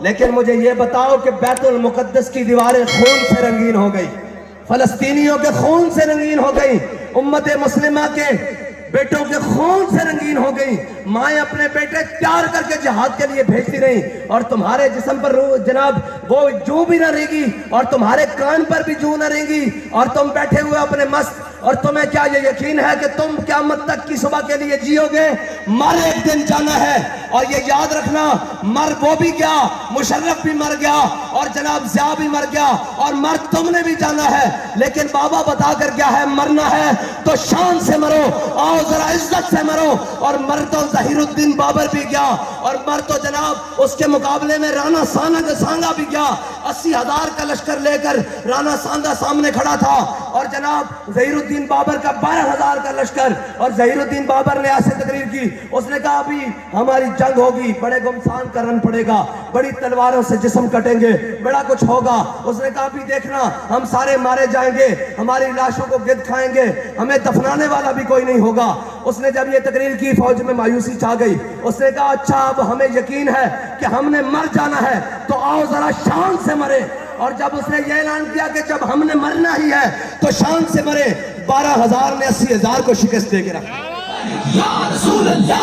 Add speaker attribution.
Speaker 1: لیکن مجھے یہ بتاؤ کہ بیت المقدس کی دیواریں خون سے رنگین ہو گئی، فلسطینیوں کے خون سے رنگین ہو گئی، امت مسلمہ کے بیٹوں کے خون سے رنگین ہو گئی، مائیں اپنے بیٹے تیار کر کے جہاد کے لیے بھیجتی رہیں، اور تمہارے جسم پر جناب وہ جو بھی نہ رہے گی، اور تمہارے کان پر بھی جو نہ رہیں گی، اور تم بیٹھے ہوئے اپنے مست، اور تمہیں کیا یہ یقین ہے کہ تم قیامت تک کی صبح کے لیے جیو گے؟ مر ایک دن جانا ہے، اور یہ یاد رکھنا، مر وہ بھی گیا، مشرف بھی مر گیا، اور جناب ضیاء بھی مر گیا، اور مر تم نے بھی جانا ہے، لیکن بابا بتا کر کیا ہے، مرنا ہے تو شان سے مرو، آؤ ذرا عزت سے مرو، اور مر تو ظہیر الدین بابر بھی گیا، اور مر تو جناب اس کے مقابلے میں رانا سانگا بھی گیا، 80,000 کا لشکر لے کر رانا سانگا سامنے کھڑا تھا، اور جناب ظہیر الدین بابر کا 12,000 کا لشکر، اور ظہیر الدین بابر نے ایسے تقریر کی، اس نے کہا ابھی ہماری جنگ ہوگی، بڑے گمسان کا رن پڑے گا، بڑی تلواروں سے جسم کٹیں گے، بڑا کچھ ہوگا، اس نے کہا ابھی دیکھنا ہم سارے مارے جائیں گے، ہماری لاشوں کو گرد کھائیں گے، ہمیں دفنانے والا بھی کوئی نہیں ہوگا۔ اس نے جب یہ تقریر کی فوج میں مایوسی چھا گئی، اس نے کہا اچھا اب ہمیں یقین ہے کہ ہم نے مر جانا ہے تو آؤ ذرا شان سے مرے، اور جب اس نے یہ اعلان کیا کہ جب ہم نے مرنا ہی ہے تو شان سے مرے، 12,000 نے 80,000 کو شکست دے کے رکھا۔ یا رسول اللہ